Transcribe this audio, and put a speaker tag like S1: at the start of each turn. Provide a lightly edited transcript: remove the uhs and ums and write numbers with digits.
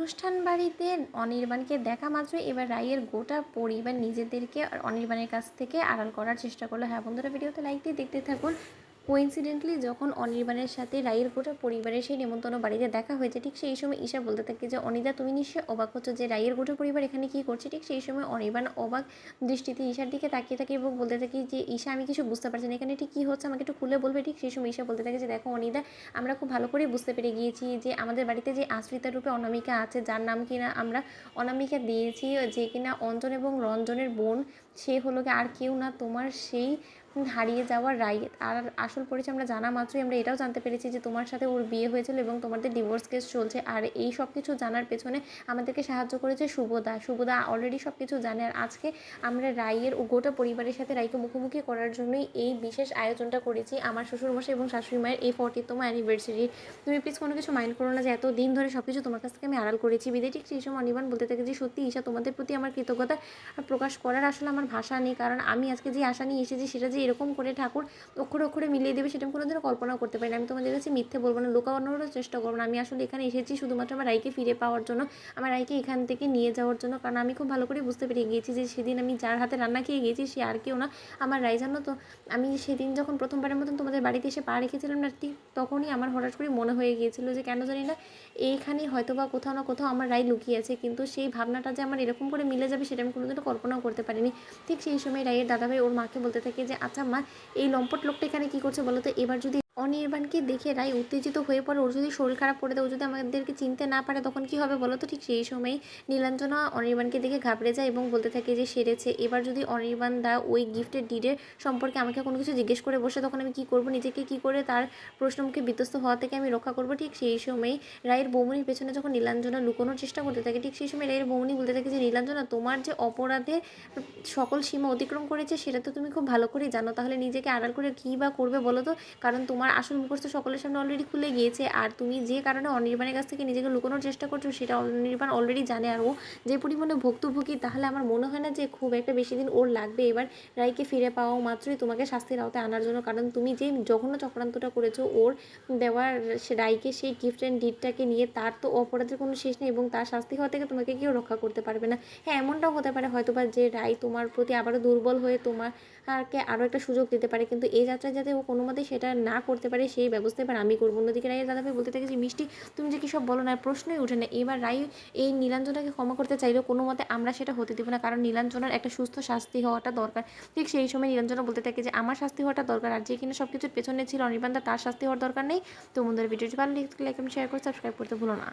S1: অনুষ্ঠান বাড়িতে অনির্বাণকে দেখা মাত্রই এবার রাইয়ের গোটা পরিবার নিজেদেরকে অনির্বাণের কাছ থেকে আড়াল করার চেষ্টা করলো। হ্যাঁ বন্ধুরা, ভিডিওতে লাইক দিয়ে দেখতে থাকুন। কোইন্সিডেন্টলি যখন অনির্বাণের সাথে রাইয়ের গোটা পরিবারের সেই নেমন্তন্ন বাড়িতে দেখা হয়েছে, ঠিক সেই সময় ঈশা বলতে থাকে যে অনিদা, তুমি নিশ্চয়ই অবাক হচ্ছ যে রাইয়ের গোটা পরিবার এখানে কী করছে। ঠিক সেই সময় অনির্বাণ অবাক দৃষ্টিতে ঈশার দিকে তাকিয়ে থাকে এবং বলতে থাকি যে ঈশা, আমি কিছু বুঝতে পারছি না, এখানে ঠিক কী হচ্ছে, আমাকে একটু খুলে বলবে। ঠিক সেই সময় ঈশা বলতে থাকে যে দেখো অনিদা, আমরা খুব ভালো করেই বুঝতে পেরে গিয়েছি যে আমাদের বাড়িতে যে আশ্রিতা রূপে অনামিকা আছে, যার নাম কিনা আমরা অনামিকা দিয়েছি, যে কিনা অঞ্জন এবং রঞ্জনের বোন, সে হলো কি আর কেউ না, তোমার সেই হারিয়ে যাওয়া রায়। আর আসল পরিচয় আমরা জানা মাত্রই আমরা এটাও জানতে পেরেছি যে তোমার সাথে ওর বিয়ে হয়েছিল এবং তোমাদের ডিভোর্স কেস চলছে। আর এই সব কিছু জানার পেছনে আমাদেরকে সাহায্য করেছে শুভদা অলরেডি সব কিছু জানে। আর আজকে আমরা রাইয়ের ও গোটা পরিবারের সাথে রাইকে মুখোমুখি করার জন্যই এই বিশেষ আয়োজনটা করেছি আমার শ্বশুরমশাই এবং শাশুড়ি মায়ের এই 40তম অ্যানিভার্সারি। তুমি প্লিজ কোনো কিছু মাইন্ড করো না যে এত দিন ধরে সব কিছু তোমার কাছ থেকে আমি আড়াল করেছি বিদায়। ঠিক সেই সময় অনির্বাণ বলতে থাকে যে সত্যি ঈশা, তোমাদের প্রতি আমার কৃতজ্ঞতা প্রকাশ করার আসলে আমার ভাষা নেই, কারণ আমি আজকে যে আশা নিয়ে এসেছি সেটা যে এরকম করে ঠাকুর অক্ষরে অক্ষরে মিলিয়ে দেবে সেটা আমি কোনোদিনও কল্পনাও করতে পারি না। আমি তোমাদের কাছে মিথ্যে বলবো না, লুকানোরও চেষ্টা করবো না। আমি আসলে এখানে এসেছি শুধুমাত্র আমার রাইকে ফিরে পাওয়ার জন্য, আমার রাইকে এখান থেকে নিয়ে যাওয়ার জন্য, কারণ আমি খুব ভালো করে বুঝতে পেরে গিয়েছি যে সেদিন আমি যার হাতে রান্না খেয়ে গিয়েছি সে আর কেউ না, আমার রাই। জানো তো, আমি সেদিন যখন প্রথমবারের মতন তোমাদের বাড়িতে এসে পা রেখেছিলাম না, ঠিক তখনই আমার হঠাৎ করে মনে হয়ে গিয়েছিল যে কেন জানি না এইখানেই হয়তো বা কোথাও না কোথাও আমার রাই লুকিয়ে আছে, কিন্তু সেই ভাবনাটা যে আমার এরকম করে মিলে যাবে সেটা আমি কোনোদিনও কল্পনাও করতে পারিনি। ঠিক সেই সময় রাইয়ের দাদাভাই ওর মাকে বলতে থাকে যে আচ্ছা মা, এই লম্পট লোকটা এখানে কী করছে বলো তো। এবার যদি অনির্বাণকে দেখে রাই উত্তেজিত হয়ে পড়ে, ওর যদি শরীর খারাপ করে দেয়, ও যদি আমাদেরকে চিনতে না পারে, তখন কি হবে বলো তো। ঠিক সেই সময়ই নীলাঞ্জনা অনির্বাণকে দেখে ঘাবড়ে যায় এবং বলতে থাকে যে সেরেছে। এবার যদি অনির্বাণ দা ওই গিফটের ডিডের সম্পর্কে আমাকে কোনো কিছু জিজ্ঞেস করে বসে, তখন আমি কী করবো, নিজেকে কী করে তার প্রশ্নমুখে বিধ্বস্ত হওয়া থেকে আমি রক্ষা করবো। ঠিক সেই সময়ই রায়ের বৌমনির পেছনে যখন নীলাঞ্জনা লুকোনোর চেষ্টা করতে থাকে, ঠিক সেই সময় রায়ের বৌমনি বলতে থাকে যে নীলাঞ্জনা, তোমার যে অপরাধে সকল সীমা অতিক্রম করেছে সেটা তো তুমি খুব ভালো করেই জানো, তাহলে নিজেকে আড়াল করে কী বা করবে বলো তো। কারণ তোমার আসল মুখোশ তো সকলের সামনে অলরেডি খুলে গিয়েছে, আর তুমি যে কারণে অনির্বাণের কাছ থেকে নিজেকে লুকোনোর চেষ্টা করছো সেটা অনির্বাণ অলরেডি জানে। আর ও যে পরিমাণে ভুক্তভোগী, তাহলে আমার মনে হয় না যে খুব একটা বেশি দিন ওর লাগবে এবার রাইকে ফিরে পাওয়া মাত্রই তোমাকে শাস্তির আওতায় আনার জন্য, কারণ তুমি যে জঘন্য চক্রান্তটা করেছো ওর দেওয়ার রাইকে সেই গিফট অ্যান্ড ডিডটাকে নিয়ে, তার তো অপরাধের কোনো শেষ নেই এবং তার শাস্তি হওয়া থেকে তোমাকে কেউ রক্ষা করতে পারবে না। হ্যাঁ, এমনটাও হতে পারে হয়তো বা যে রাই তোমার প্রতি আবারও দুর্বল হয়ে তোমারকে আরও একটা সুযোগ দিতে পারে, কিন্তু এই যাত্রায় যাতে ও কোনো মতেই সেটা না করতে পারে সেই ব্যবস্থা এবার আমি করবো। অন্যদিকে রাইয়ের দাদাভাই বলতে থাকে যে মিষ্টি, তুমি যে কী সব বলো না, প্রশ্নই উঠে না। এবার রাই এই নীলাঞ্জনাকে ক্ষমা করতে চাইলেও কোনো মতে আমরা সেটা হতে দেবো না, কারণ নীলাঞ্জনার একটা সুস্থ শাস্তি হওয়াটা দরকার। ঠিক সেই সময় নীলাঞ্জনা বলতে থাকে যে আমার শাস্তি হওয়াটা দরকার, আর যে কিনা সব কিছুর পেছনে ছিল অনির্বাণ দা, তার শাস্তি হওয়ার দরকার নেই। তো বন্ধুরা, ভিডিওটি ভালো লাগলে লাইক এবং শেয়ার করে সাবস্ক্রাইব করতে ভুলো না।